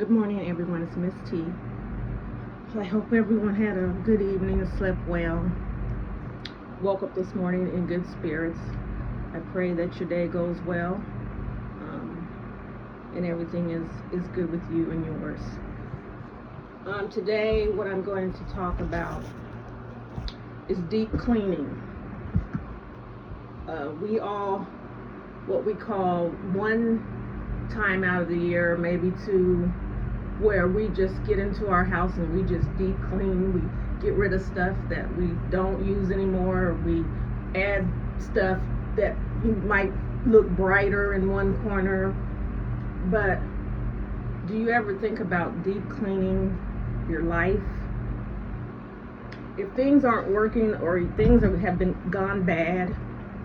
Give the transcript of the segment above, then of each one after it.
Good morning, everyone. It's Miss T. I hope everyone had a good evening and slept well. Woke up this morning in good spirits. I pray that your day goes well, and everything is good with you and yours. Today, what I'm going to talk about is deep cleaning. We all, what we call one time out of the year, maybe two, where we just get into our house and we just deep clean. We get rid of stuff that we don't use anymore. We add stuff that might look brighter in one corner. But do you ever think about deep cleaning your life? If things aren't working or things have been gone bad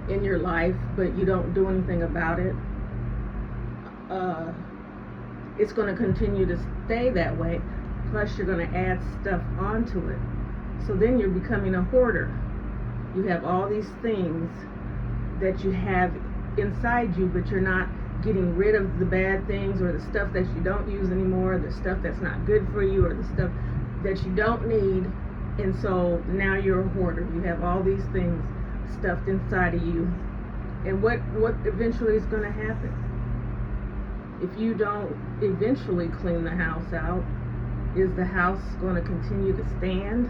in your life, but you don't do anything about it, it's going to continue to stay that way. Plus, you're going to add stuff onto it. So then you're becoming a hoarder. You have all these things that you have inside you, but you're not getting rid of the bad things or the stuff that you don't use anymore, the stuff that's not good for you, or the stuff that you don't need. And so now you're a hoarder. You have all these things stuffed inside of you. And what eventually is going to happen? If you don't eventually clean the house out, is the house going to continue to stand?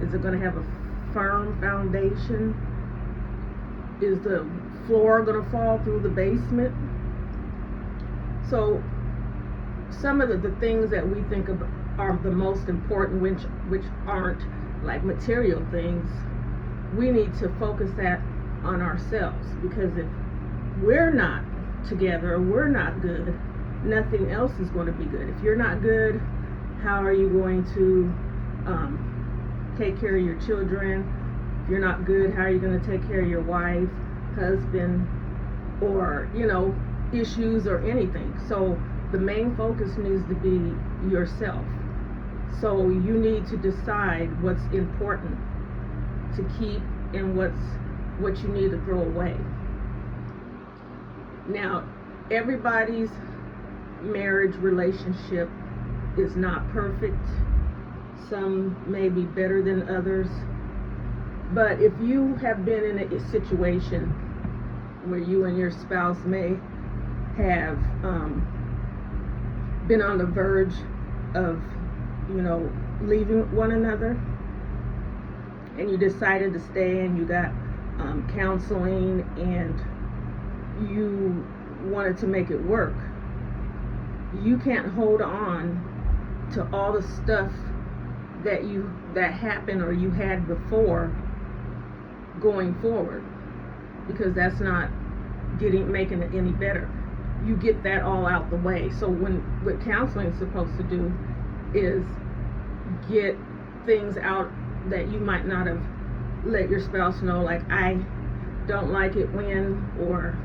Is it going to have a firm foundation? Is the floor going to fall through the basement? So some of the things that we think of are the most important, which aren't like material things. We need to focus that on ourselves, because if we're not together, we're not good, nothing else is going to be good. If you're not good, how are you going to take care of your children? If you're not good, how are you going to take care of your wife, husband, or issues or anything? So the main focus needs to be yourself. So you need to decide what's important to keep and what you need to throw away. Now, everybody's marriage relationship is not perfect. Some may be better than others. But if you have been in a situation where you and your spouse may have been on the verge of, leaving one another, and you decided to stay and you got counseling and you wanted to make it work, you can't hold on to all the stuff that happened or you had before going forward, because that's not making it any better. You get that all out the way. So what counseling is supposed to do is get things out that you might not have let your spouse know, like, I don't like it when, or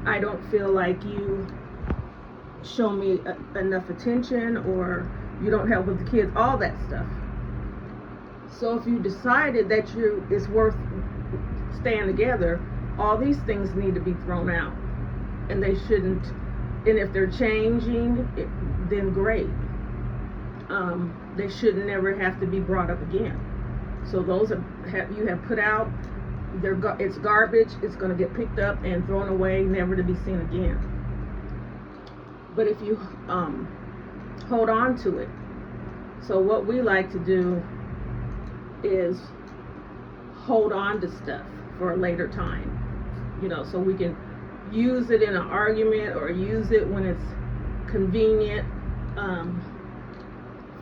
I don't feel like you show me enough attention, or you don't help with the kids, all that stuff. So if you decided that it's worth staying together, all these things need to be thrown out, and they shouldn't. And if they're changing, then great. They should never have to be brought up again. So those you have put out. It's garbage. It's going to get picked up and thrown away, never to be seen again. But if you hold on to it, so what we like to do is hold on to stuff for a later time, so we can use it in an argument or use it when it's convenient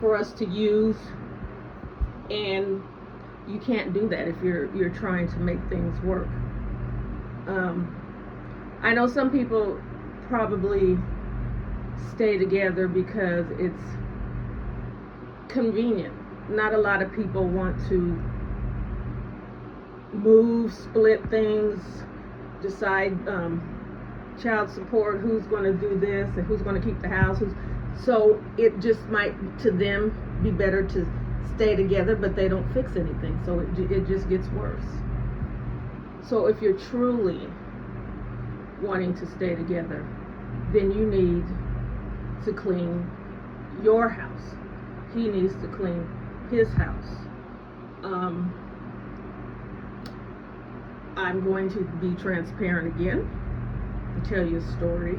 for us to use. And you can't do that if you're trying to make things work. I know some people probably stay together because it's convenient. Not a lot of people want to move, split things, decide child support, who's going to do this and who's going to keep the house. So it just might, to them, be better to stay together, but they don't fix anything, so it just gets worse. So if you're truly wanting to stay together, then you need to clean your house. He needs to clean his house. I'm going to be transparent again and tell you a story.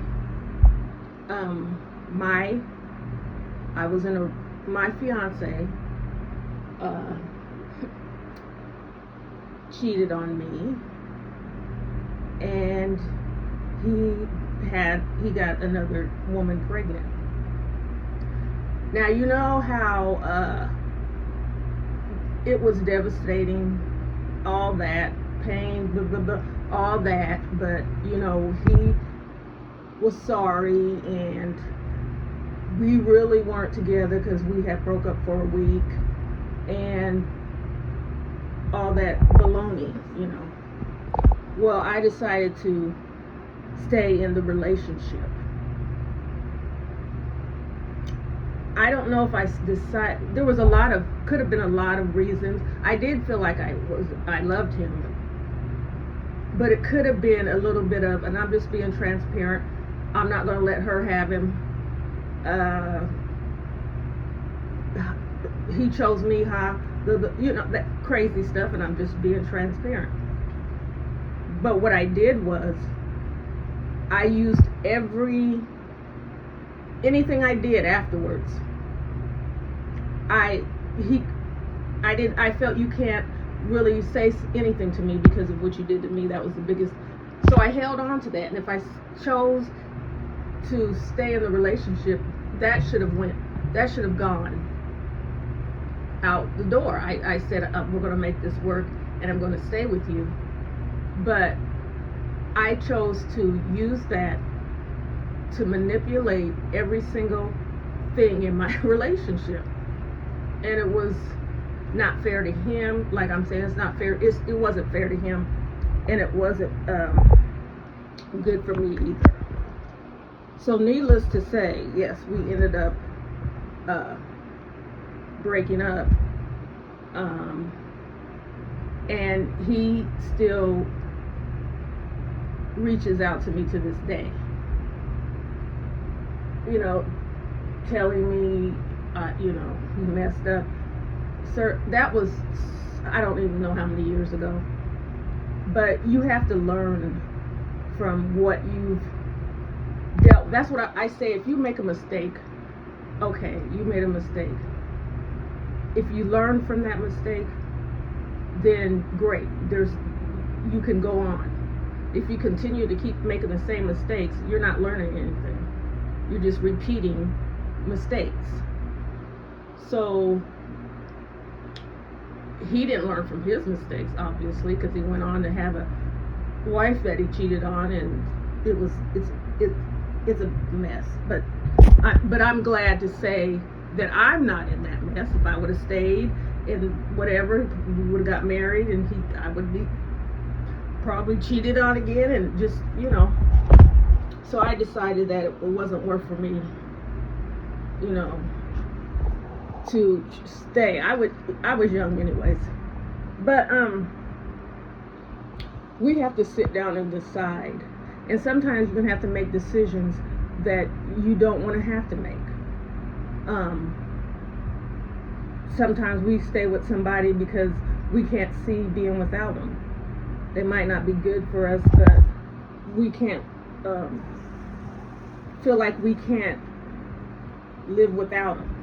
My fiance cheated on me, and he got another woman pregnant. Now, you know how it was devastating, all that pain, blah, blah, blah, all that, but you know, he was sorry, and we really weren't together because we had broke up for a week, and all that baloney, you know. Well, I decided to stay in the relationship. I don't know if I decided, there was could have been a lot of reasons. I did feel like I loved him, but it could have been a little bit of, and I'm just being transparent, I'm not going to let her have him. He chose me, you know, that crazy stuff, and I'm just being transparent. But what I did was, I used anything I did afterwards. I felt you can't really say anything to me because of what you did to me. That was the biggest. So I held on to that, and if I chose to stay in the relationship, that should have gone out the door. I said, we're going to make this work, and I'm going to stay with you. But I chose to use that to manipulate every single thing in my relationship, and it was not fair to him. Like I'm saying, it's not fair. It wasn't fair to him, and it wasn't good for me either. So needless to say, yes, we ended up breaking up, and he still reaches out to me to this day, you know, telling me, you know, he messed up. Sir, that was, I don't even know how many years ago, but you have to learn from what you've dealt. That's what I say. If you make a mistake, okay, you made a mistake. If you learn from that mistake, then great. You can go on. If you continue to keep making the same mistakes, you're not learning anything. You're just repeating mistakes. So he didn't learn from his mistakes, obviously, because he went on to have a wife that he cheated on, and it's a mess. But I'm glad to say that I'm not in that mess. If I would have stayed in whatever, we would have got married, and I would be probably cheated on again, and just, you know. So I decided that it wasn't worth for me, you know, to stay. I was young anyways. But we have to sit down and decide. And sometimes you're gonna have to make decisions that you don't want to have to make. Sometimes we stay with somebody because we can't see being without them. They might not be good for us, but we can't feel like we can't live without them.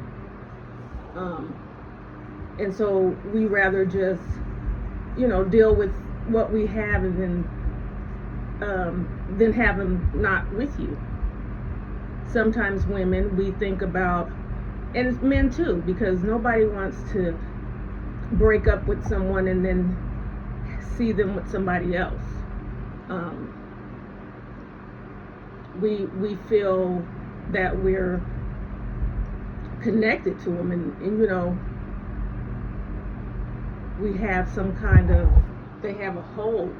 And so we rather just, you know, deal with what we have, and then have them not with you. Sometimes women, we think about, and men too, because nobody wants to break up with someone and then see them with somebody else. We feel that we're connected to them, and you know, we have some kind of, they have a hold.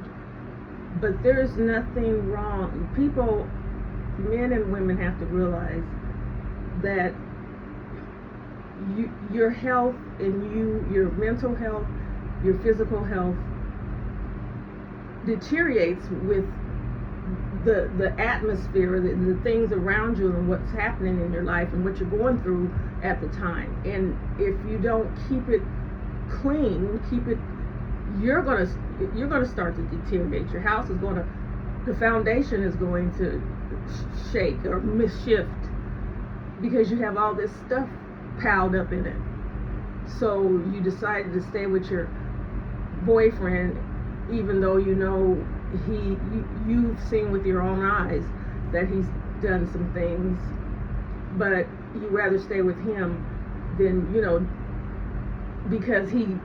But there's nothing wrong. People, men and women, have to realize that your health and your mental health, your physical health deteriorates with the atmosphere, the things around you, and what's happening in your life, and what you're going through at the time. And if you don't keep it clean, you're gonna start to deteriorate. Your house is the foundation is going to shake or shift, because you have all this stuff piled up in it. So you decided to stay with your boyfriend, even though you know you've seen with your own eyes that he's done some things, but you rather stay with him than, because he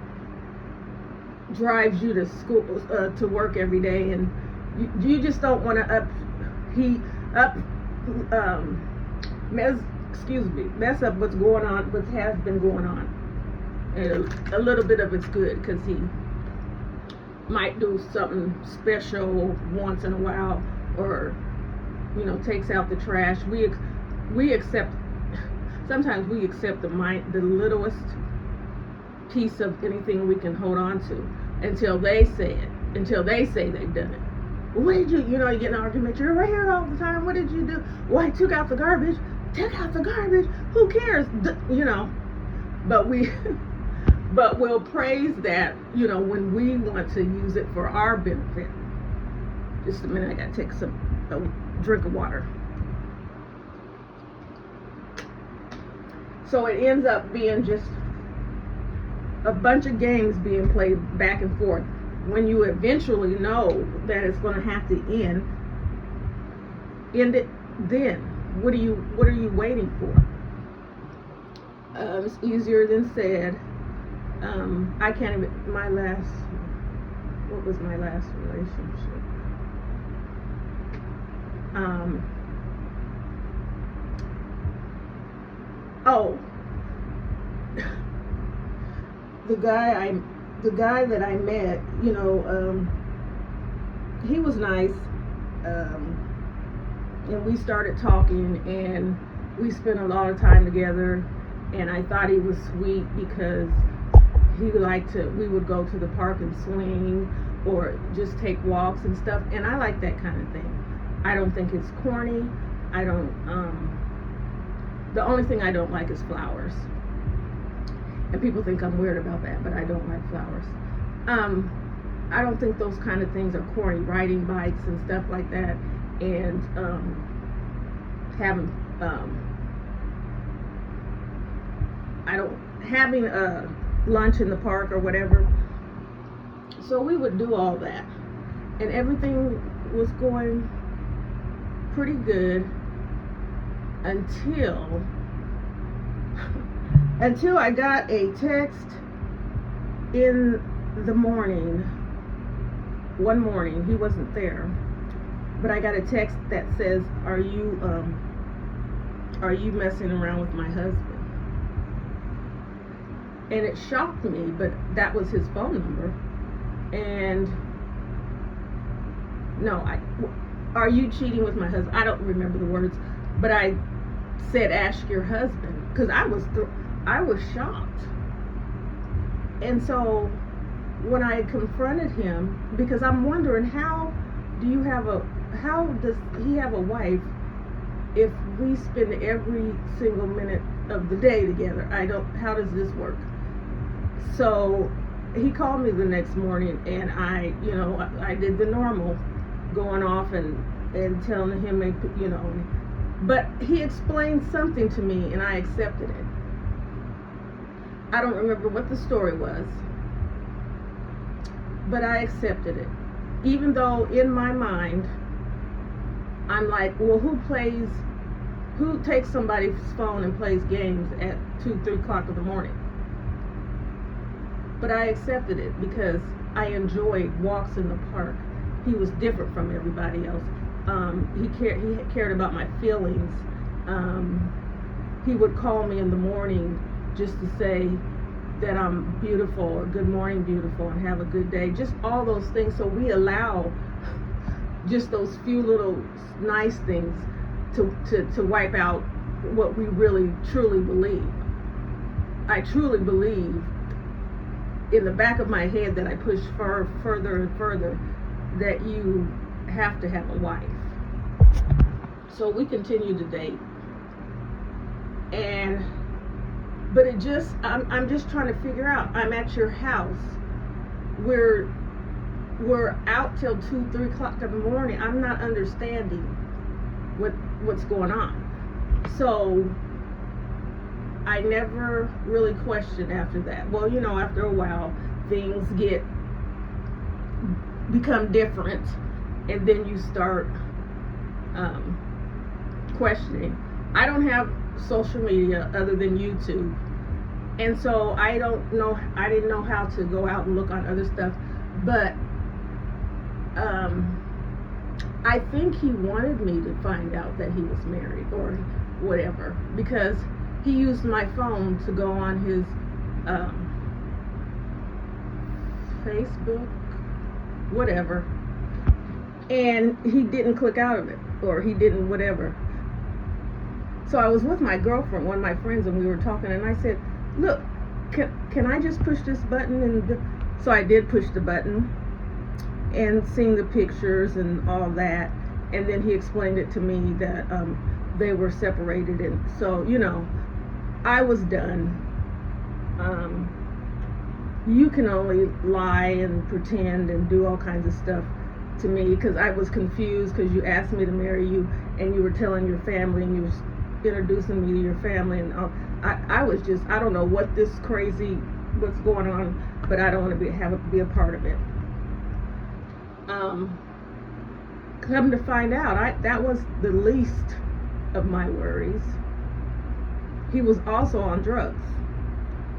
drives you to school, to work every day, and you just don't want to mess up what's going on, what has been going on. And a little bit of it's good, because he might do something special once in a while, or takes out the trash. We accept, sometimes we accept the littlest piece of anything we can hold on to until they say they've done it. What did you you get in an argument, you're right here all the time, what did you do? Well, I took out the garbage. Who cares? But we'll praise that, when we want to use it for our benefit. Just a minute, I gotta take a drink of water. So it ends up being just a bunch of games being played back and forth. When you eventually know that it's going to have to end it, then what are you waiting for? It's easier than said. I can't even, what was my last relationship? The guy that I met, he was nice, and we started talking, and we spent a lot of time together, and I thought he was sweet because we would go to the park and swing, or just take walks and stuff, and I like that kind of thing. I don't think it's corny. The only thing I don't like is flowers. And people think I'm weird about that, but I don't like flowers. I don't think those kind of things are corny, riding bikes and stuff like that, and having a lunch in the park or whatever. So we would do all that, and everything was going pretty good until I got a text in the morning. One morning, he wasn't there, but I got a text that says, are you messing around with my husband? And it shocked me, but that was his phone number. And no, are you cheating with my husband? I don't remember the words, but I said, ask your husband, because I was shocked. And so when I confronted him, because I'm wondering, how does he have a wife if we spend every single minute of the day together? How does this work? So he called me the next morning, and I did the normal, going off and telling him, but he explained something to me, and I accepted it. I don't remember what the story was, but I accepted it. Even though in my mind, I'm like, well, who takes somebody's phone and plays games at 2-3 o'clock in the morning? But I accepted it because I enjoyed walks in the park. He was different from everybody else. He cared about my feelings. He would call me in the morning just to say that I'm beautiful, or good morning, beautiful, and have a good day. Just all those things. So we allow just those few little nice things to wipe out what we really truly believe. I truly believe in the back of my head that I push further and further that you have to have a wife. So we continued to date, but it just, I'm just trying to figure out. I'm at your house. We're out till 2-3 o'clock in the morning. I'm not understanding what's going on. So I never really questioned after that. Well, after a while, things become different, and then you start questioning. I don't have social media other than YouTube, and so I didn't know how to go out and look on other stuff, but I think he wanted me to find out that he was married or whatever, because he used my phone to go on his Facebook, whatever, and he didn't click out of it, or he didn't whatever. So I was with my girlfriend, one of my friends, and we were talking, and I said, look, can I just push this button? And so I did push the button, and seeing the pictures and all that, and then he explained it to me that they were separated, and so I was done. You can only lie and pretend and do all kinds of stuff to me, because I was confused, because you asked me to marry you and you were telling your family and you were introducing me to your family, and I was just, I don't know what's going on, but I don't want to be a part of it. Come to find out, that was the least of my worries. He was also on drugs.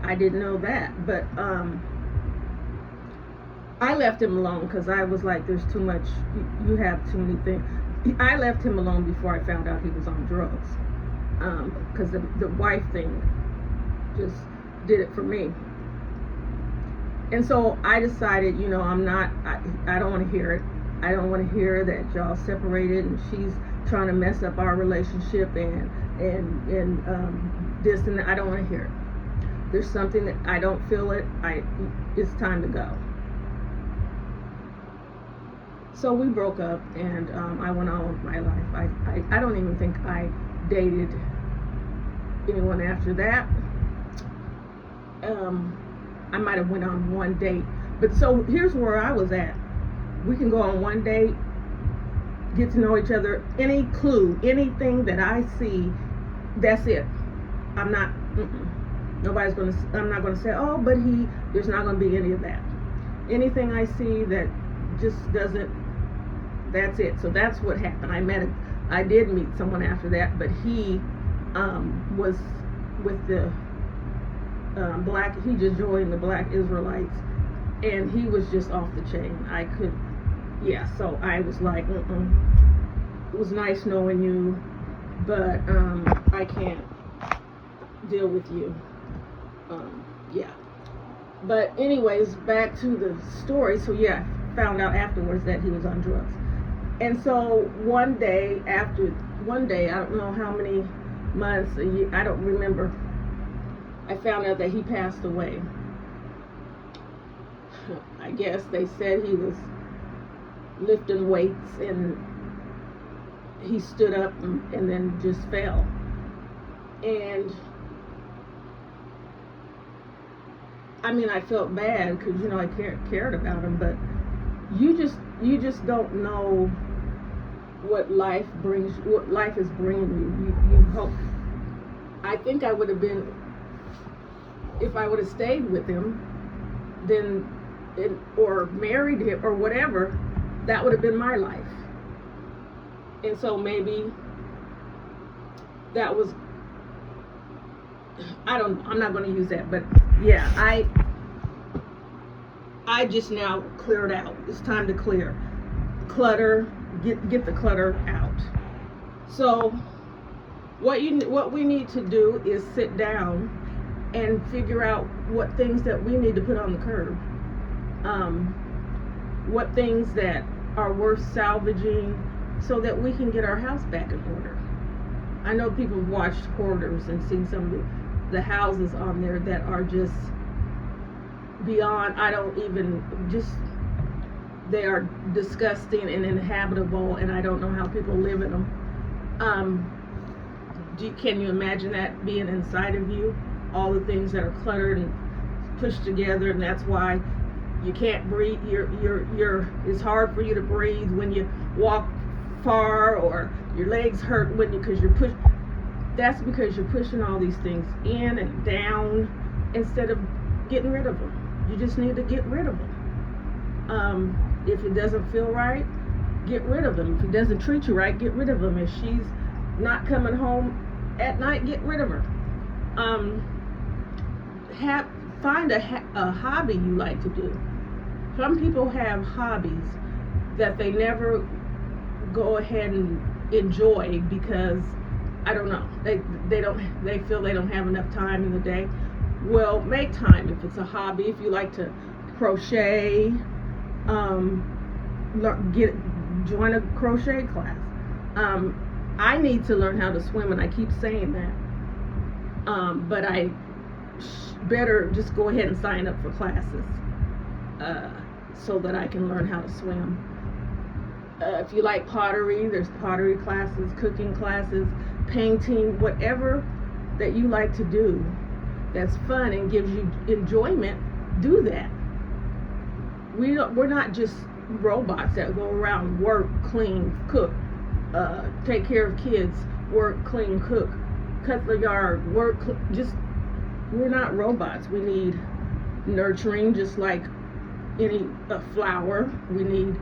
I didn't know that, but I left him alone, because I was like, there's too much, you have too many things. I left him alone before I found out he was on drugs, because the wife thing just did it for me. And so I decided, I don't want to hear it. I don't want to hear that y'all separated and she's trying to mess up our relationship and this and that. I don't want to hear it. There's something that I don't feel it. It's time to go. So we broke up, and I went on with my life. I don't even think I dated anyone after that. I might have went on one date, but so here's where I was at. We can go on one date, get to know each other. Any clue, anything that I see, that's it. I'm not gonna say, oh, but there's not gonna be any of that. Anything I see that just doesn't, that's it. So that's what happened. I did meet someone after that, but he was with the he just joined the Black Israelites, and he was just off the chain. So I was like, it was nice knowing you, but I can't deal with you. But anyways, back to the story. So I found out afterwards that he was on drugs. And so one day, I don't know how many months, a year, I don't remember, I found out that he passed away. I guess they said he was lifting weights and he stood up and then just fell. And I felt bad, because I cared about him, but you just don't know what life is bringing you. You hope. I think I would have been, if I would have stayed with him, then or married him or whatever, that would have been my life. And so maybe that was, I'm not going to use that, but I just now cleared out. It's time to clear. Clutter, get the clutter out. So what we need to do is sit down and figure out what things that we need to put on the curb. What things that are worth salvaging, so that we can get our house back in order. I know people have watched Hoarders and seen some of the houses on there that are just beyond, They are disgusting and inhabitable, and I don't know how people live in them. Can you imagine that being inside of you? All the things that are cluttered and pushed together, and that's why you can't breathe. It's hard for you to breathe when you walk far, or your legs hurt because you're push. That's because you're pushing all these things in and down instead of getting rid of them. You just need to get rid of them. If it doesn't feel right, get rid of them. If he doesn't treat you right, get rid of him. If she's not coming home at night, get rid of her. Find a hobby you like to do. Some people have hobbies that they never go ahead and enjoy because, I don't know, they feel they don't have enough time in the day. Well, make time. If it's a hobby, if you like to crochet, join a crochet class. I need to learn how to swim, and I keep saying that, but I better just go ahead and sign up for classes so that I can learn how to swim. If you like pottery, there's pottery classes, cooking classes, painting, whatever that you like to do that's fun and gives you enjoyment, do that. We're not just robots that go around, work, clean, cook, take care of kids, work, clean, cook, cut the yard, work, we're not robots. We need nurturing just like any flower. We need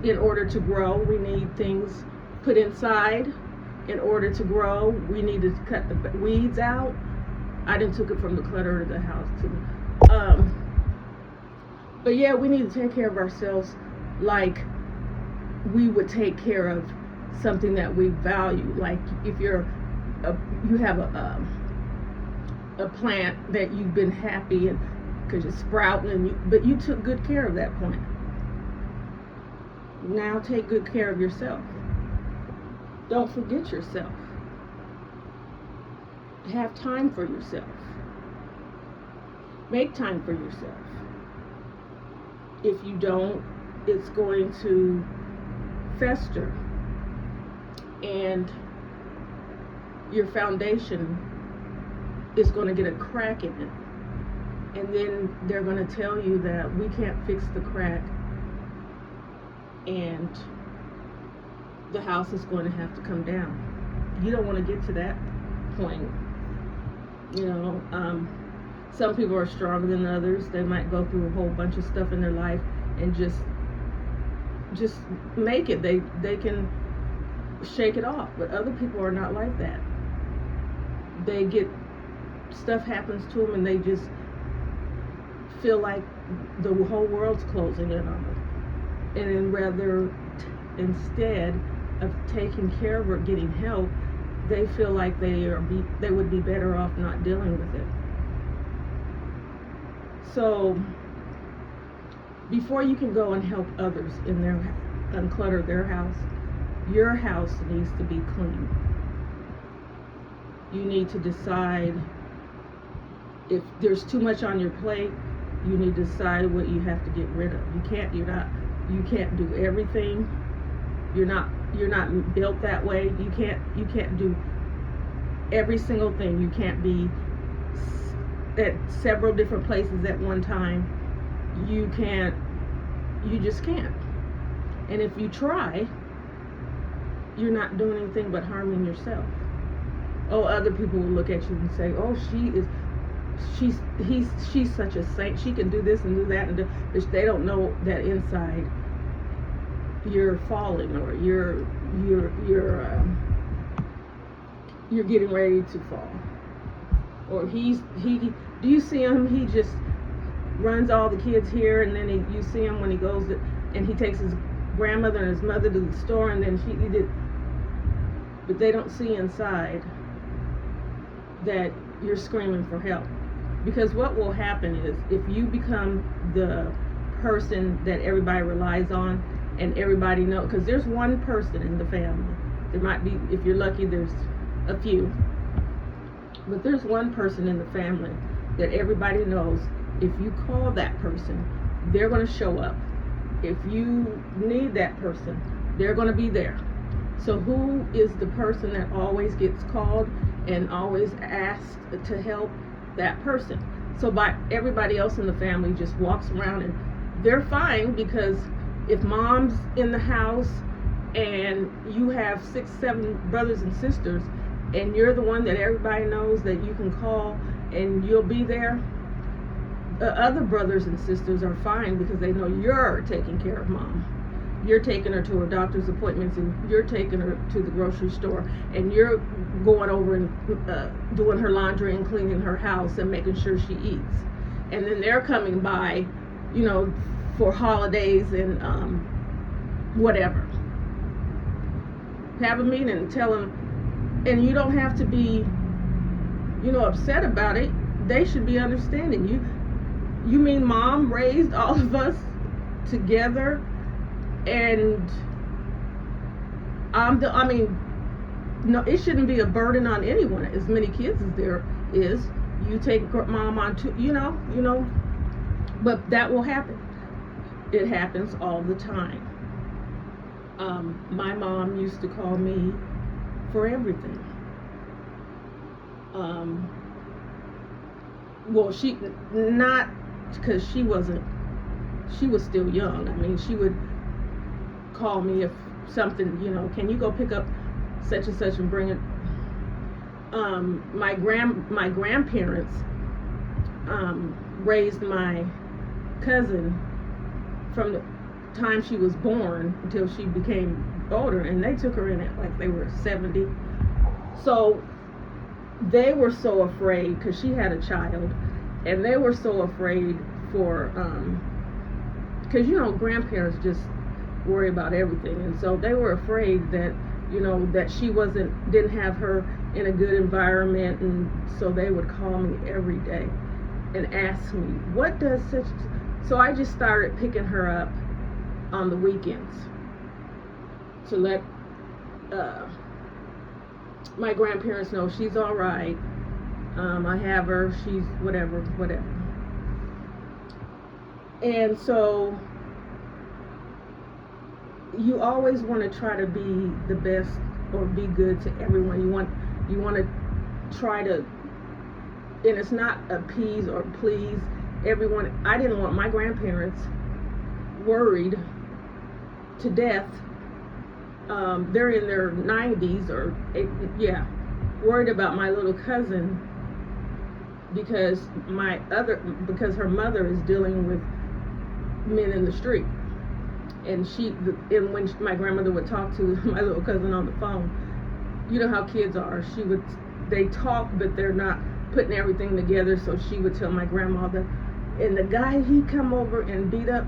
in order to grow, we need things put inside in order to grow. We need to cut the weeds out. I done took it from the clutter of the house too. But yeah, we need to take care of ourselves like we would take care of something that we value. Like if you have a plant that you've been happy and because you're sprouting, but you took good care of that plant. Now take good care of yourself. Don't forget yourself. Have time for yourself. Make time for yourself. If you don't, it's going to fester, and your foundation is going to get a crack in it. And then they're going to tell you that we can't fix the crack, and the house is going to have to come down. You don't want to get to that point. Some people are stronger than others. They might go through a whole bunch of stuff in their life and just make it. They can shake it off. But other people are not like that. They get, stuff happens to them and they just feel like the whole world's closing in on them. And then instead of taking care of or getting help, they feel like they would be better off not dealing with it. So before you can go and help others unclutter their house, your house needs to be clean. You need to decide if there's too much on your plate. You need to decide what you have to get rid of. You can't do everything. You're not built that way. You can't do every single thing. You can't be at several different places at one time. You just can't. And if you try, you're not doing anything but harming yourself. Oh, other people will look at you and say, oh, she's such a saint. She can do this and do that, and but they don't know that inside you're falling, or you're getting ready to fall. Or do you see him? He just runs all the kids here, and then you see him when he goes and he takes his grandmother and his mother to the store, and then he did. But they don't see inside that you're screaming for help. Because what will happen is, if you become the person that everybody relies on, and everybody knows, because there's one person in the family. There might be, if you're lucky, there's a few. But there's one person in the family that everybody knows. If you call that person, they're going to show up. If you need that person, they're going to be there. So who is the person that always gets called and always asked to help? That person. So by everybody else in the family just walks around and they're fine, because if mom's in the house and you have 6, 7 brothers and sisters, and you're the one that everybody knows that you can call and you'll be there, the other brothers and sisters are fine because they know you're taking care of mom. You're taking her to her doctor's appointments, and you're taking her to the grocery store, and you're going over and doing her laundry and cleaning her house and making sure she eats. And then they're coming by, for holidays and whatever. Have a meeting and tell them, and you don't have to be, upset about it. They should be understanding. You mean mom raised all of us together, and no, it shouldn't be a burden on anyone. As many kids as there is, you take mom on too, but that will happen. It happens all the time. My mom used to call me for everything. Well, she, not because she was still young. She would call me if something, can you go pick up such and such and bring it. My grandparents raised my cousin from the time she was born until she became older, and they took her in at like they were 70. So they were so afraid, because she had a child, and they were so afraid for because grandparents just worry about everything, and so they were afraid that that she didn't have her in a good environment, and so they would call me every day and ask me, what does such. So I just started picking her up on the weekends to let my grandparents know she's all right. I have her, she's whatever. And so you always want to try to be the best or be good to everyone. You want to try to, and it's not appease or please everyone. I didn't want my grandparents worried to death. They're in their 90s or worried about my little cousin because her mother is dealing with men in the street. And when my grandmother would talk to my little cousin on the phone, you know how kids are. They talk, but they're not putting everything together. So she would tell my grandmother, and the guy, he come over and beat up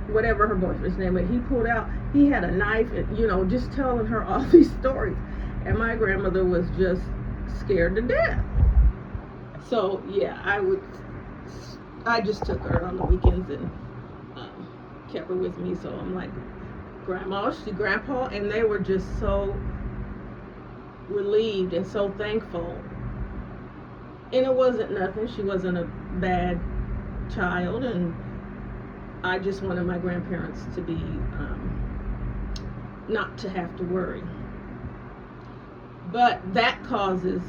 whatever her boyfriend's name was. He pulled out, he had a knife, and just telling her all these stories. And my grandmother was just scared to death. So yeah, I just took her on the weekends and kept her with me. So I'm like, grandma, grandpa, and they were just so relieved and so thankful. And it wasn't nothing. She wasn't a bad child, and I just wanted my grandparents to be not to have to worry. But that causes,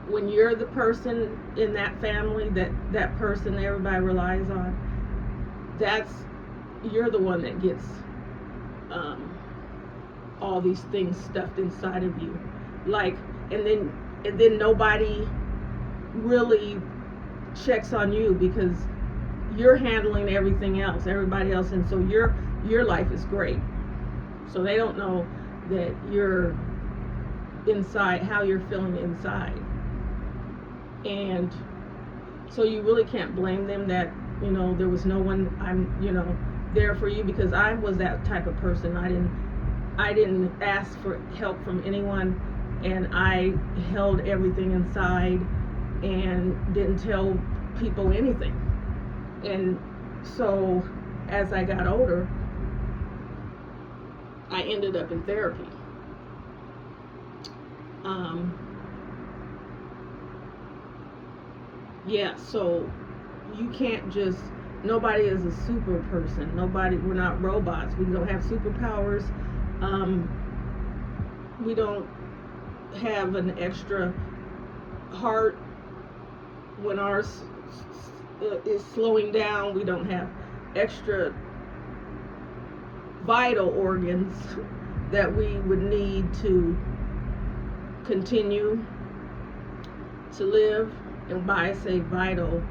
when you're the person in that family that person everybody relies on, you're the one that gets all these things stuffed inside of you, and then nobody really checks on you because you're handling everybody else, and so your life is great. So they don't know that you're inside, how you're feeling inside, and so you really can't blame them that there was no one there for you, because I was that type of person. I didn't ask for help from anyone, and I held everything inside and didn't tell people anything. And so as I got older, I ended up in therapy. So you can't just nobody is a super person. We're not robots. We don't have superpowers. We don't have an extra heart when ours is slowing down. We don't have extra vital organs that we would need to continue to live. And by I say vital,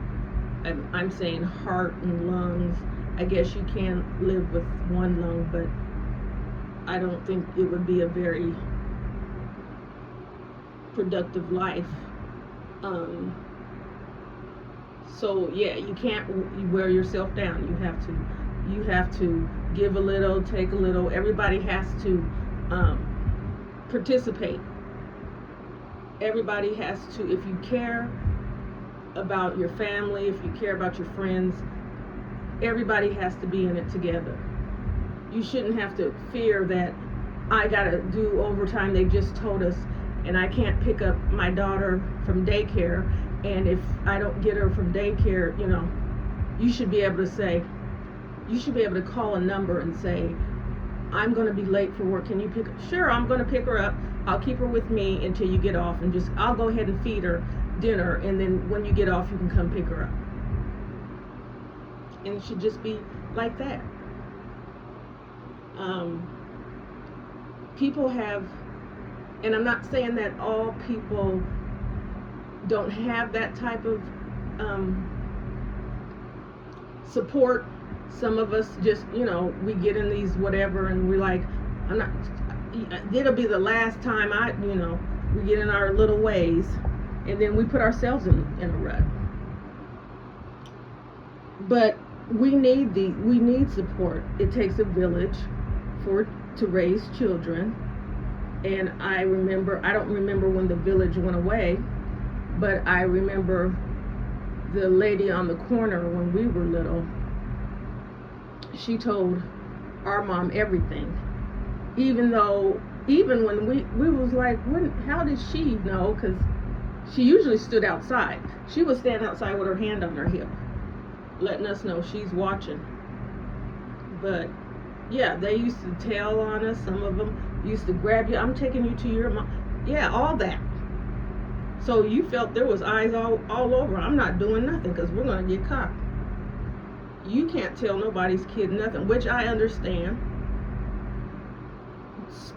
I'm saying heart and lungs. I guess you can live with one lung, but I don't think it would be a very productive life. So yeah, you can't wear yourself down. You have to give a little, take a little. Everybody has to participate. Everybody has to, if you care about your family, if you care about your friends, everybody has to be in it together. You shouldn't have to fear that I gotta do overtime. They just told us, and I can't pick up my daughter from daycare, and if I don't get her from daycare, you should be able to call a number and say, I'm going to be late for work. Can you pick up? Sure, I'm going to pick her up. I'll keep her with me until you get off, and I'll go ahead and feed her dinner, and then when you get off, you can come pick her up. And it should just be like that. People have, and I'm not saying that all people don't have that type of support. Some of us just, we get in these whatever, and we're like, it'll be the last time we get in our little ways, and then we put ourselves in a rut. But we need support. It takes a village to raise children. And I don't remember when the village went away, but I remember the lady on the corner when we were little. She told our mom everything, even when we was like, how did she know? Because she usually stood outside. She would stand outside with her hand on her hip, letting us know she's watching. But yeah, they used to tell on us. Some of them used to grab you. I'm taking you to your mom. Yeah, all that. So you felt there was eyes all over. I'm not doing nothing because we're going to get caught. You can't tell nobody's kid nothing, which I understand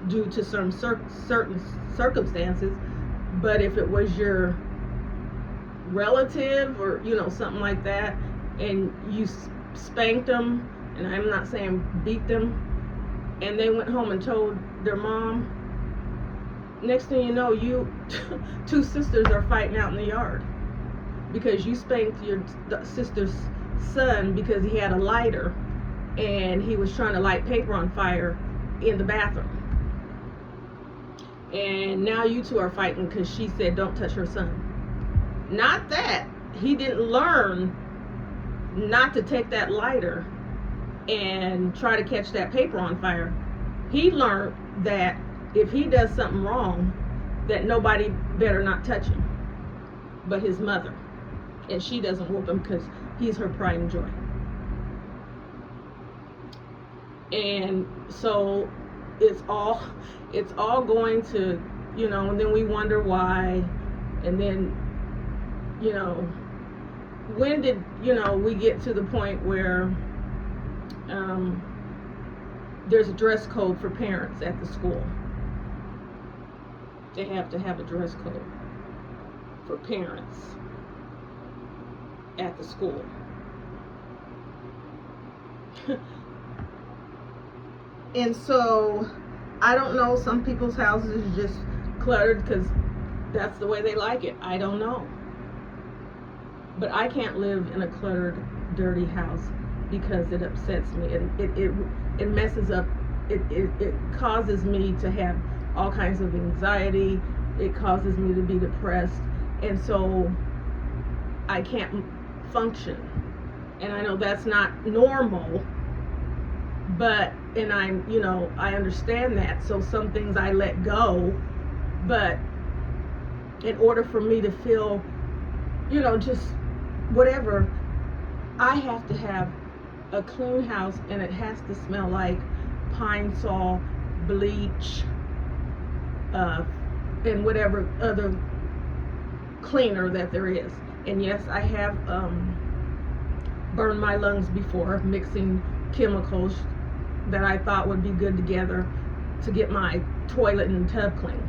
due to some certain circumstances. But if it was your relative or something like that, and you spanked them, and I'm not saying beat them, and they went home and told their mom, next thing you know, you two sisters are fighting out in the yard because you spanked your sister's son because he had a lighter and he was trying to light paper on fire in the bathroom. And now you two are fighting because she said don't touch her son. Not that he didn't learn not to take that lighter and try to catch that paper on fire. He learned that if he does something wrong, that nobody better not touch him but his mother, and she doesn't whoop him because he's her pride and joy. And so it's all going to, and then we wonder why, and then when did we get to the point where there's a dress code for parents at the school? They have to have a dress code for parents at the school. And so I don't know, some people's houses is just cluttered because that's the way they like it. I don't know. But I can't live in a cluttered, dirty house because it upsets me. It messes up. It causes me to have all kinds of anxiety. It causes me to be depressed. And so I can't function. And I know that's not normal, but, and I understand that. So some things I let go, but in order for me to feel, just whatever, I have to have a clean house, and it has to smell like pine sol, bleach, and whatever other cleaner that there is. And yes, I have burned my lungs before mixing chemicals that I thought would be good together to get my toilet and tub clean.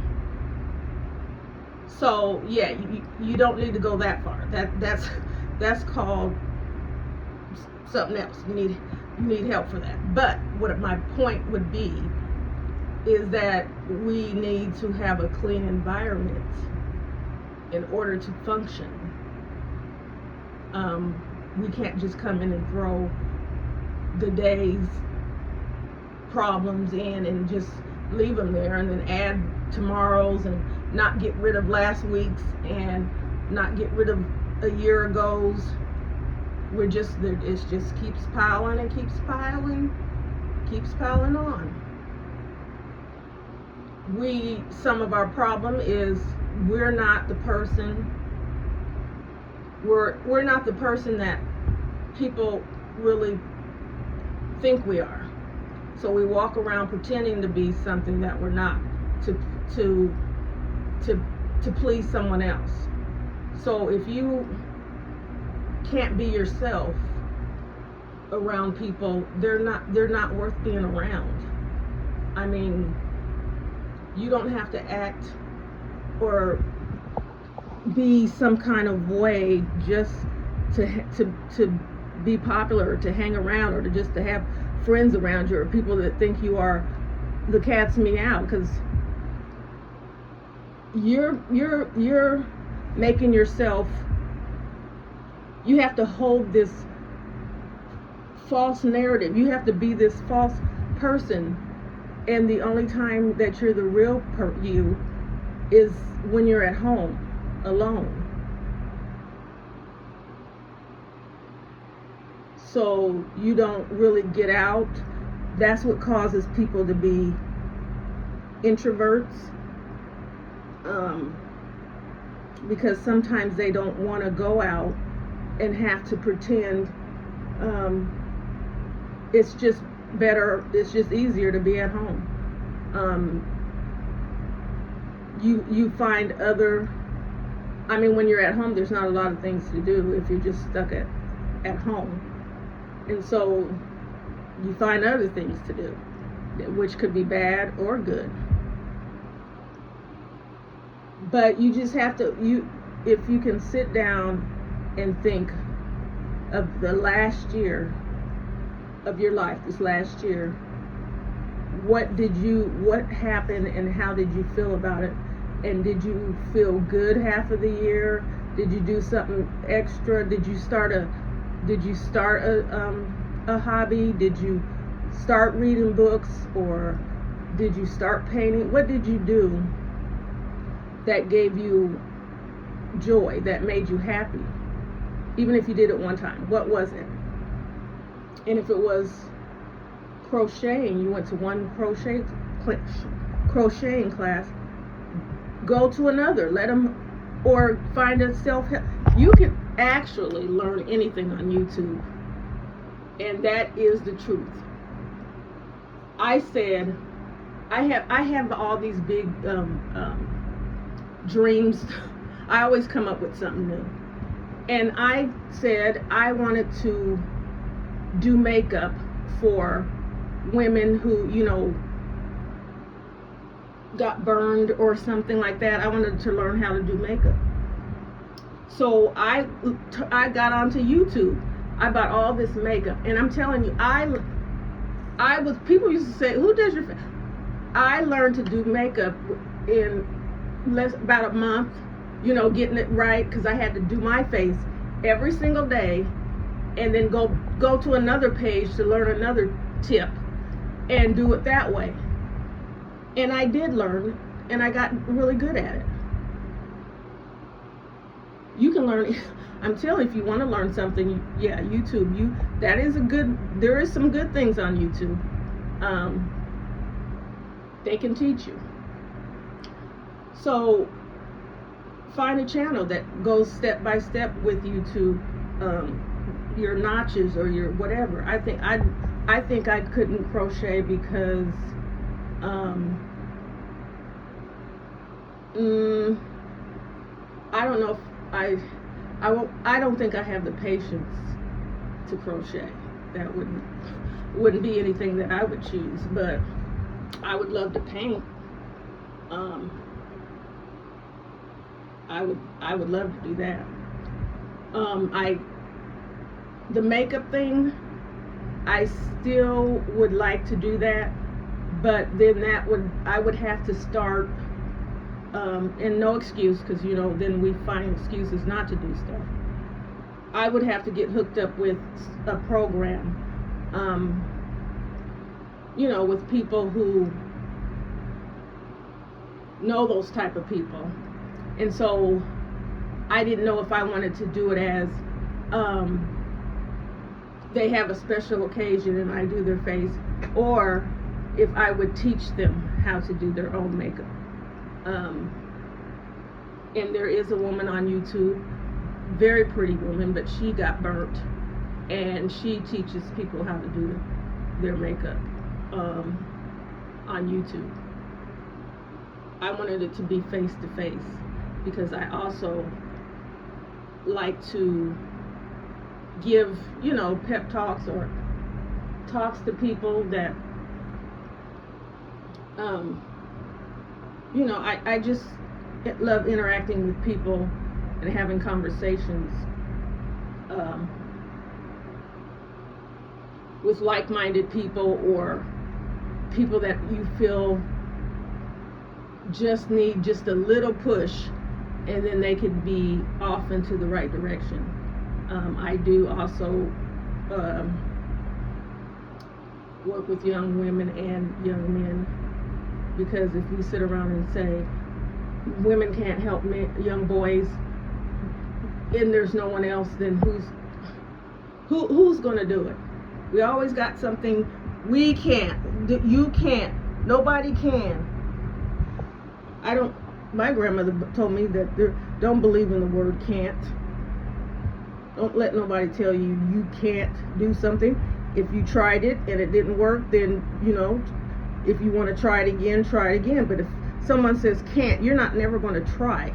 So yeah, you don't need to go that far. That's called something else. You need help for that. But what my point would be is that we need to have a clean environment in order to function. We can't just come in and throw the day's problems in and just leave them there, and then add tomorrow's, and not get rid of last week's, and not get rid of a year ago's. It just keeps piling and keeps piling on. Some of our problem is we're not the person that people really think we are. So we walk around pretending to be something that we're not, to please someone else. So if you can't be yourself around people, they're not worth being around. I mean, you don't have to act or be some kind of way just to be popular, or to hang around, or to have friends around you, or people that think you are the cat's meow, because you're making yourself, you have to hold this false narrative. You have to be this false person, and the only time that you're the real you is when you're at home alone. So you don't really get out. That's what causes people to be introverts, because sometimes they don't want to go out and have to pretend. It's just better, it's just easier to be at home. You find when you're at home, there's not a lot of things to do if you're just stuck at home. And so you find other things to do, which could be bad or good. But you just have to, if you can sit down and think of the last year of your life, this last year, what happened and how did you feel about it? And did you feel good half of the year? Did you do something extra? Did you start a hobby? Did you start reading books, or did you start painting? What did you do that gave you joy, that made you happy? Even if you did it one time, what was it? And if it was crocheting, you went to one crocheting class, go to another, or find a self-help. You can actually learn anything on YouTube, and that is the truth. I said, I have all these big dreams. I always come up with something new, and I said I wanted to do makeup for women who, got burned or something like that. I wanted to learn how to do makeup. So I got onto YouTube. I bought all this makeup, and I'm telling you, people used to say, who does your face? I learned to do makeup in about a month, getting it right, because I had to do my face every single day, and then go to another page to learn another tip and do it that way. And I did learn, and I got really good at it. You can learn. I'm telling you, if you want to learn something, YouTube. There is some good things on YouTube. They can teach you. So find a channel that goes step by step with you to, your notches or your whatever. I think I couldn't crochet because I don't know if I don't think I have the patience to crochet. That wouldn't be anything that I would choose, but I would love to paint. I would love to do that. The makeup thing, I still would like to do that, but then I would have to start, and no excuse, because then we find excuses not to do stuff. I would have to get hooked up with a program, with people who know those type of people. And so I didn't know if I wanted to do it as they have a special occasion and I do their face, or if I would teach them how to do their own makeup. And there is a woman on YouTube, very pretty woman, but she got burnt, and she teaches people how to do their makeup on YouTube. I wanted it to be face to face, because I also like to give, pep talks or talks to people that, I just love interacting with people and having conversations with like-minded people, or people that you feel just need just a little push, and then they could be off into the right direction. I do also work with young women and young men, because if we sit around and say women can't help young boys, and there's no one else, then who's going to do it? We always got something. We can't. You can't. Nobody can. My grandmother told me that don't believe in the word can't. Don't let nobody tell you you can't do something. If you tried it and it didn't work, then, if you want to try it again, try it again. But if someone says can't, you're not never going to try.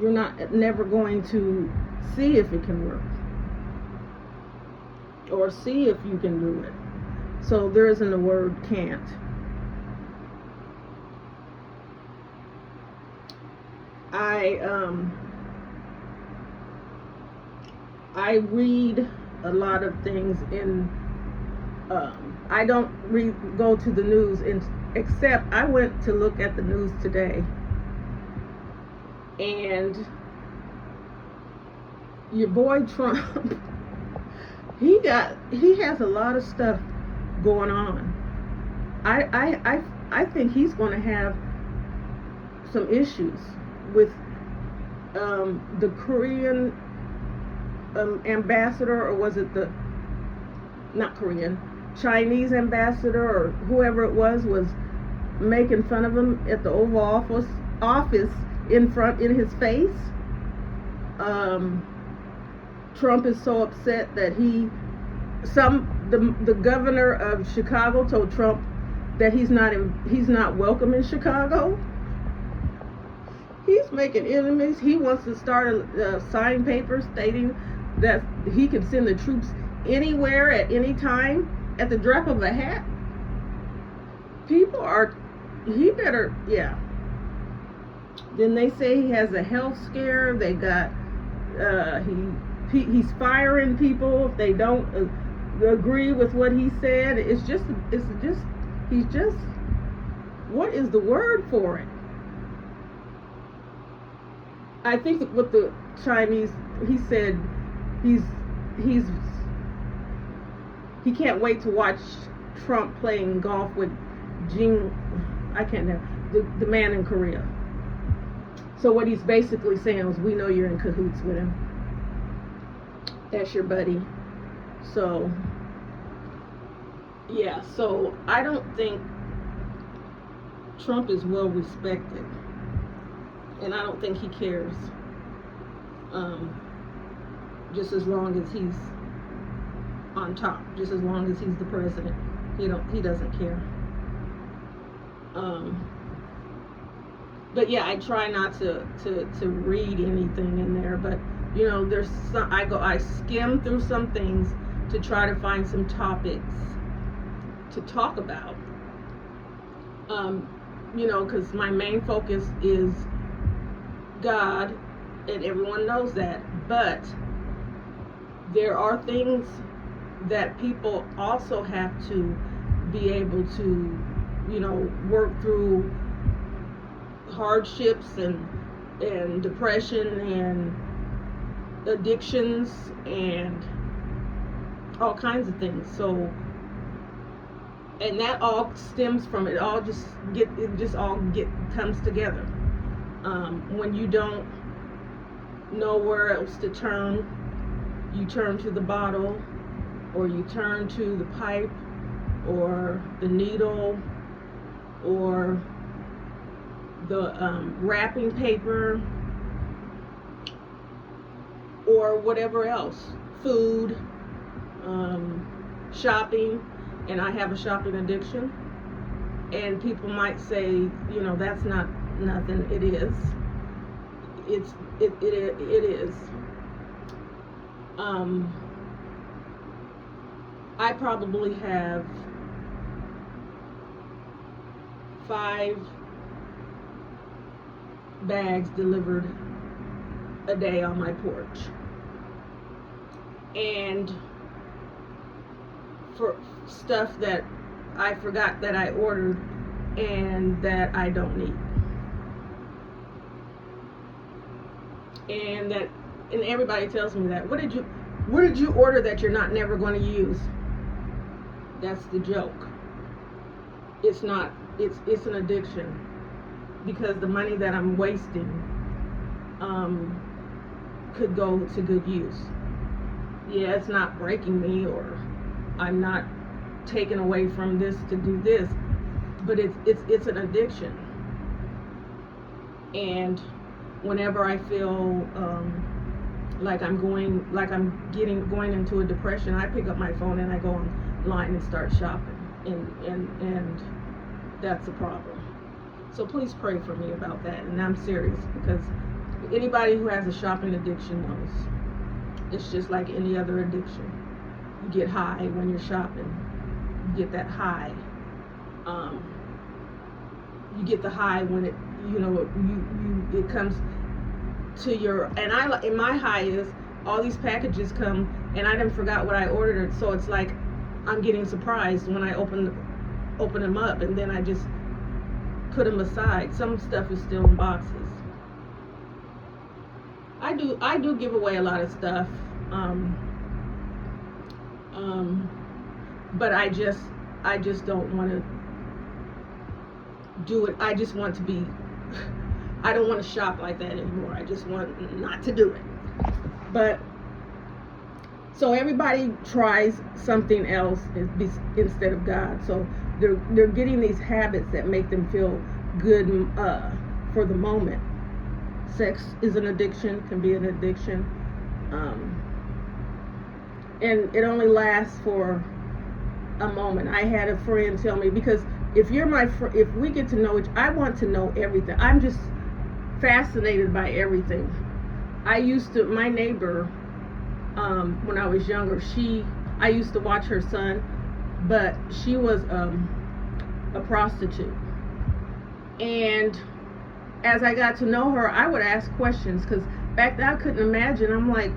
You're not never going to see if it can work, or see if you can do it. So there isn't a word can't. I read a lot of things I don't go to the news, except I went to look at the news today, and your boy Trump, he has a lot of stuff going on. I think he's going to have some issues with the Korean ambassador, or was it Chinese ambassador, or whoever it was making fun of him at the Oval Office in his face. Trump is so upset that the governor of Chicago told Trump that he's not welcome in Chicago. He's making enemies. He wants to start a sign paper stating that he can send the troops anywhere at any time at the drop of a hat. Then they say he has a health scare. They got he's firing people if they don't agree with what he said. He's just what is the word for it? I think with the Chinese, he said he can't wait to watch Trump playing golf with the man in Korea. So what he's basically saying is, we know you're in cahoots with him. That's your buddy. So yeah, so I don't think Trump is well respected, and I don't think he cares. just as long as he's on top, just as long as he's the president. He doesn't care. But yeah, I try not to read anything in there, but there's some, I skim through some things to try to find some topics to talk about. Because my main focus is God, and everyone knows that, but there are things that people also have to be able to, work through hardships and depression and addictions and all kinds of things. So, and that all stems from it all comes together. When you don't know where else to turn, you turn to the bottle, or you turn to the pipe, or the needle, or the wrapping paper, or whatever else, food, shopping. And I have a shopping addiction, and people might say, that's not nothing. It is. It is. I probably have 5 bags delivered a day on my porch, and for stuff that I forgot that I ordered and that I don't need, and everybody tells me that. What did you order that you're never going to use? That's the joke. It's not. It's an addiction, because the money that I'm wasting could go to good use. Yeah, it's not breaking me, or I'm not taken away from this to do this, but it's an addiction. And whenever I feel like I'm going into a depression, I pick up my phone and I go online and start shopping, and that's a problem. So please pray for me about that, and I'm serious, because anybody who has a shopping addiction knows it's just like any other addiction. You get high when you're shopping. You get that high. You get the high when it comes to your, and my high is all these packages come and I done forgot what I ordered, so it's like I'm getting surprised when I open them up, and then I just put them aside. Some stuff is still in boxes. I do give away a lot of stuff, but I just don't want to do it. I just want to be, I don't want to shop like that anymore. I just want not to do it. But so everybody tries something else instead of God. So they're getting these habits that make them feel good for the moment. Sex is an addiction, can be an addiction, and it only lasts for a moment. I had a friend tell me, because if you're if we get to know I want to know everything. I'm just fascinated by everything. My neighbor, when I was younger, I used to watch her son, but she was a prostitute. And as I got to know her, I would ask questions, because back then I couldn't imagine. I'm like,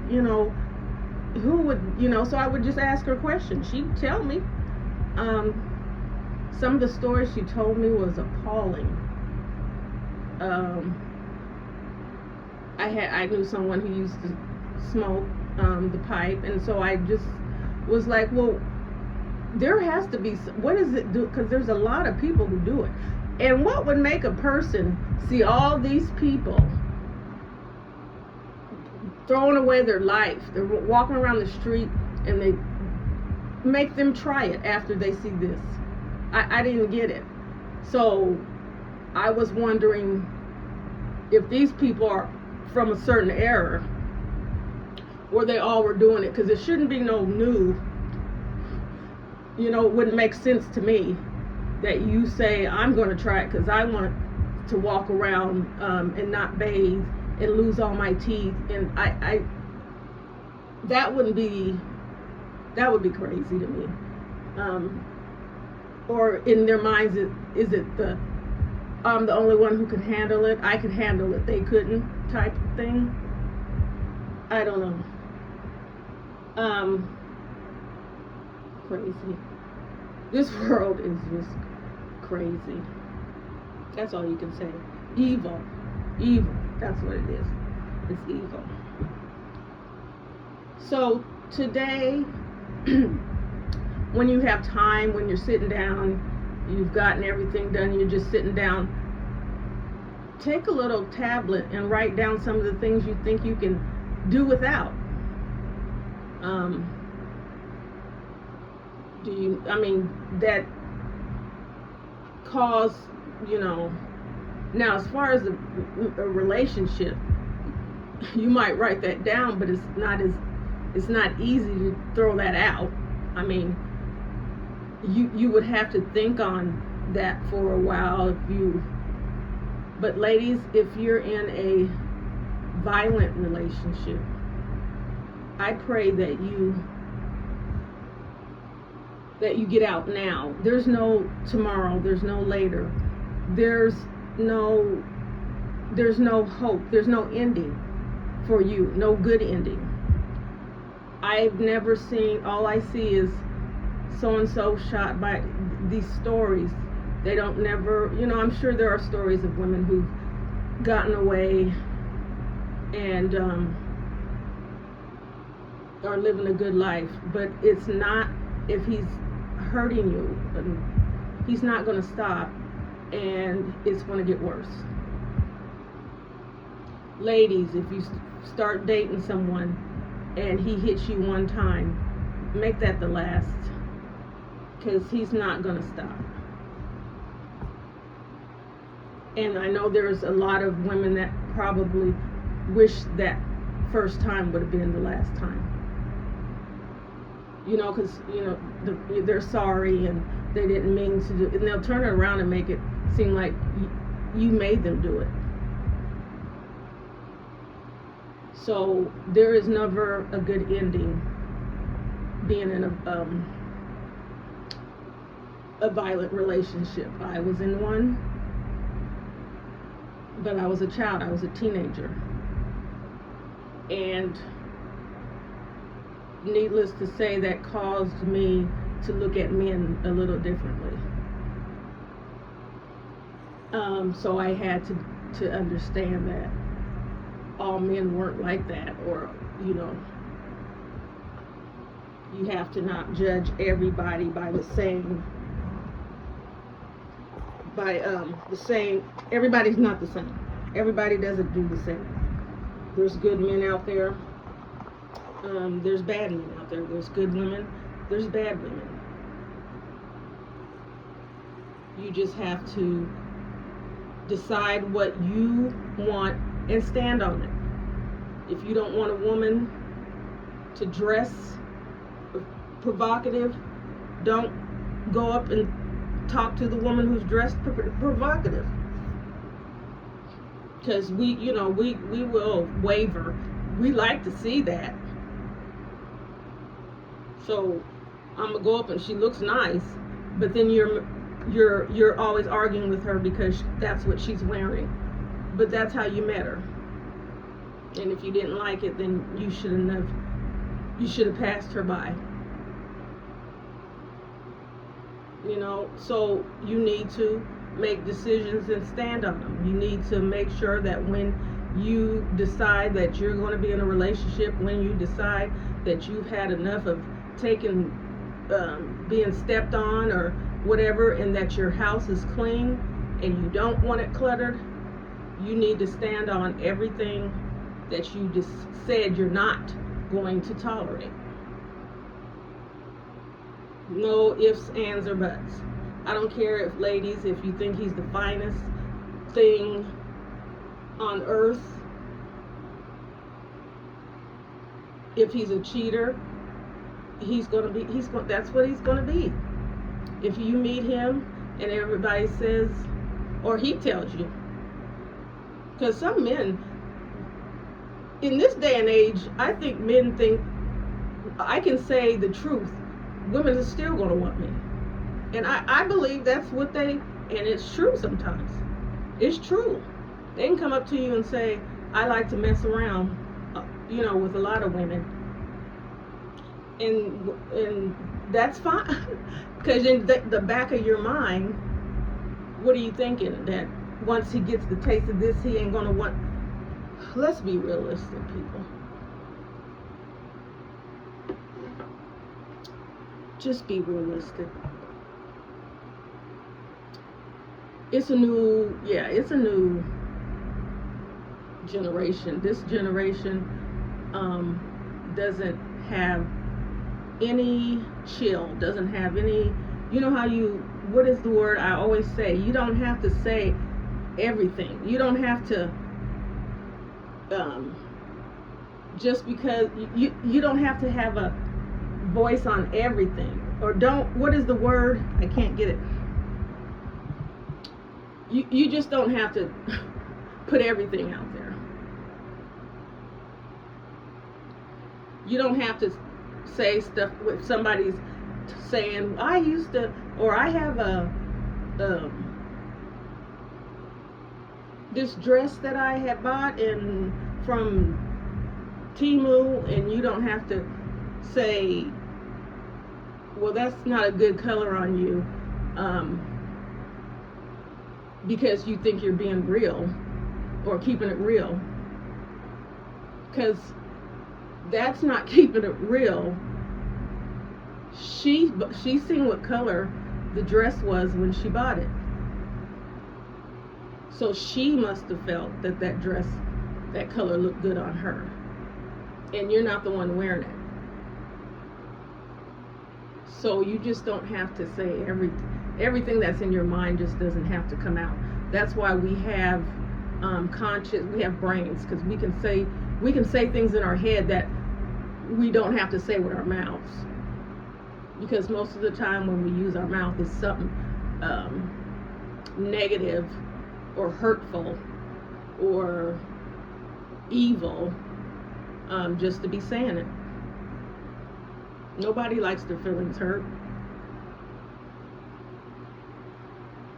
who would, so I would just ask her questions. She'd tell me. Some of the stories she told me was appalling. I knew someone who used to smoke the pipe, and so I just was like, well, there has to be, what does it do? Because there's a lot of people who do it. And what would make a person see all these people throwing away their life? They're walking around the street, and they make them try it after they see this. I didn't get it. So I was wondering if these people are from a certain era, or they all were doing it, because it shouldn't be no new. You know, it wouldn't make sense to me that you say, I'm going to try it because I want to walk around and not bathe and lose all my teeth, and I that would be crazy to me. Or in their minds, is it the I'm the only one who can handle it, I can handle it, they couldn't type of thing? I don't know. Crazy. This world is just crazy. That's all you can say. Evil. Evil. That's what it is. It's evil. So today, when you have time, when you're sitting down, you've gotten everything done, you're just sitting down, take a little tablet and write down some of the things you think you can do without. That cause, now as far as a relationship, you might write that down, but it's not easy to throw that out. I mean, you would have to think on that for a while but ladies, if you're in a violent relationship, I pray that you get out now. There's no tomorrow, there's no later, there's no hope, there's no ending for you, no good ending. I've never seen, all I see is so-and-so shot by these stories. They don't never, I'm sure there are stories of women who've gotten away and are living a good life, but it's not, if he's hurting you, he's not going to stop, and it's going to get worse. Ladies, if you start dating someone and he hits you one time, make that the last, because he's not going to stop. And I know there's a lot of women that probably wish that first time would have been the last time. Because, they're sorry and they didn't mean to do it. And they'll turn it around and make it seem like you made them do it. So there is never a good ending being in a violent relationship. I was in one, but I was a child. I was a teenager. And needless to say, that caused me to look at men a little differently. So I had to understand that all men weren't like that, or you have to not judge everybody by the same. Everybody's not the same. Everybody doesn't do the same. There's good men out there. There's bad men out there. There's good women. There's bad women. You just have to decide what you want and stand on it. If you don't want a woman to dress provocative, don't go up and talk to the woman who's dressed provocative. Because we will waver. We like to see that. So I'm gonna go up and she looks nice, but then you're always arguing with her because that's what she's wearing. But that's how you met her. And if you didn't like it, then you should have passed her by. So you need to make decisions and stand on them. You need to make sure that when you decide that you're going to be in a relationship, when you decide that you've had enough of being stepped on or whatever, and that your house is clean and you don't want it cluttered, you need to stand on everything that you just said you're not going to tolerate. No ifs, ands, or buts. I don't care if, ladies, if you think he's the finest thing on earth, If he's a cheater, that's what he's gonna be. If you meet him and everybody says, or he tells you, because some men in this day and age, I think men think I can say the truth, women are still gonna want me, and I believe that's what and it's true sometimes. It's true. They can come up to you and say, I like to mess around, with a lot of women. And that's fine. Because in the back of your mind, what are you thinking? That once he gets the taste of this, he ain't going to want... Let's be realistic, people. Just be realistic. It's a new generation. This generation doesn't have any chill, doesn't have any, what is the word I always say? You don't have to say everything. You don't have to, just because, you don't have to have a voice on everything. Or what is the word? I can't get it. You just don't have to put everything out there. You don't have to say stuff with somebody's saying, I used to, or I have this dress that I had bought from Temu, and you don't have to say, well, that's not a good color on you, because you think you're being real or keeping it real, because that's not keeping it real. She seen what color the dress was when she bought it, so she must have felt that dress, that color looked good on her, and you're not the one wearing it. So you just don't have to say everything that's in your mind. Just doesn't have to come out. That's why we have we have brains, because we can say things in our head that we don't have to say with our mouths, because most of the time when we use our mouth is something negative or hurtful or evil, just to be saying it. Nobody likes their feelings hurt,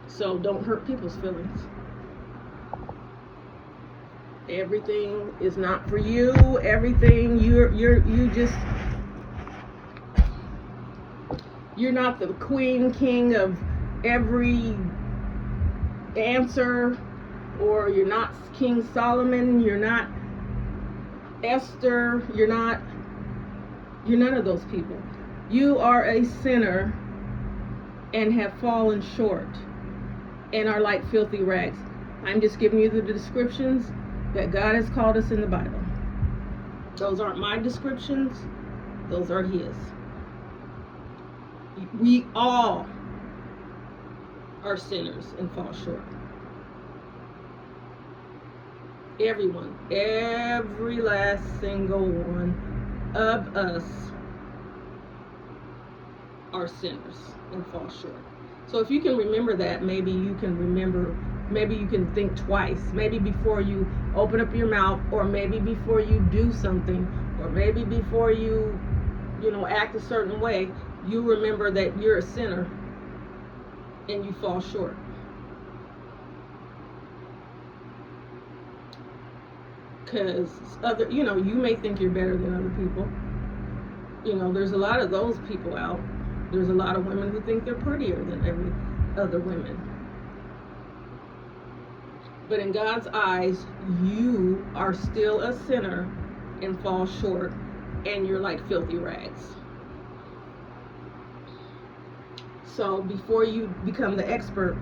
so don't hurt people's feelings. Everything is not for you. Everything you're not the queen, king of every answer, or you're not King Solomon, you're not Esther, you're none of those people. You are a sinner and have fallen short and are like filthy rags. I'm just giving you the descriptions that God has called us in the Bible. Those aren't my descriptions, those are His. We all are sinners and fall short. Everyone, every last single one of us are sinners and fall short. So if you can remember that, maybe you can think twice, maybe before you open up your mouth, or maybe before you do something, or maybe before you act a certain way, you remember that you're a sinner and you fall short. Because you may think you're better than other people. There's a lot of those people out. There's a lot of women who think they're prettier than every other women. But in God's eyes, you are still a sinner and fall short, and you're like filthy rags. So before you become the expert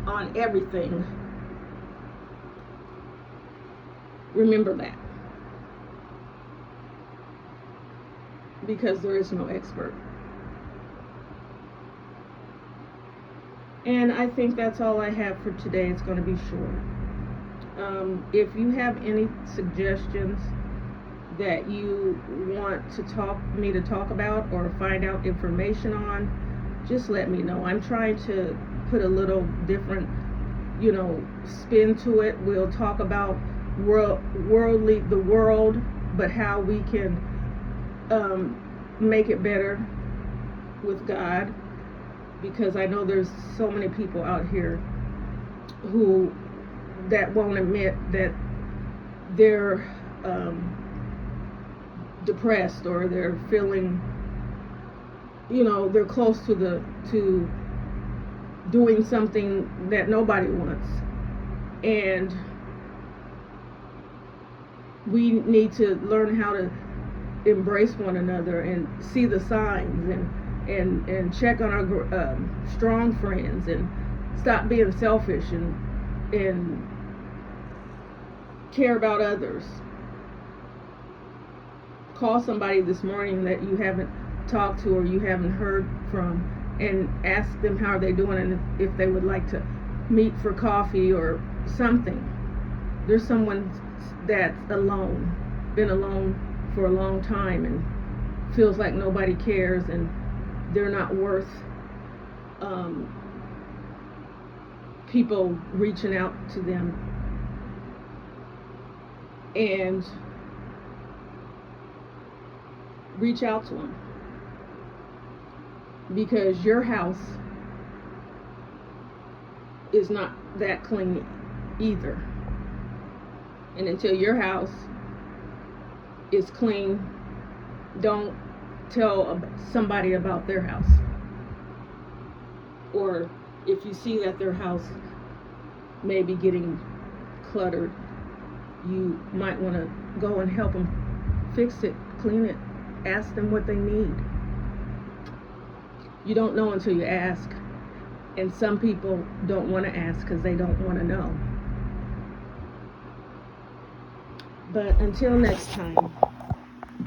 on everything, remember that. Because there is no expert. And I think that's all I have for today. It's going to be short. If you have any suggestions, that you want me to talk about or find out information on, just let me know. I'm trying to put a little different, spin to it. We'll talk about the world, but how we can make it better with God, because I know there's so many people out here that won't admit that they're depressed, or they're feeling, they're close to doing something that nobody wants. And we need to learn how to embrace one another and see the signs, and check on our strong friends, and stop being selfish, and care about others. Call somebody this morning that you haven't talked to or you haven't heard from, and ask them how they're doing, and if they would like to meet for coffee or something. There's someone that's been alone for a long time, and feels like nobody cares, and they're not worth people reaching out to them. And reach out to them, because your house is not that clean either. And until your house is clean, don't tell somebody about their house. Or if you see that their house may be getting cluttered, you might want to go and help them fix it, clean it. Ask them what they need. You don't know until you ask. And some people don't want to ask because they don't want to know. But until next time.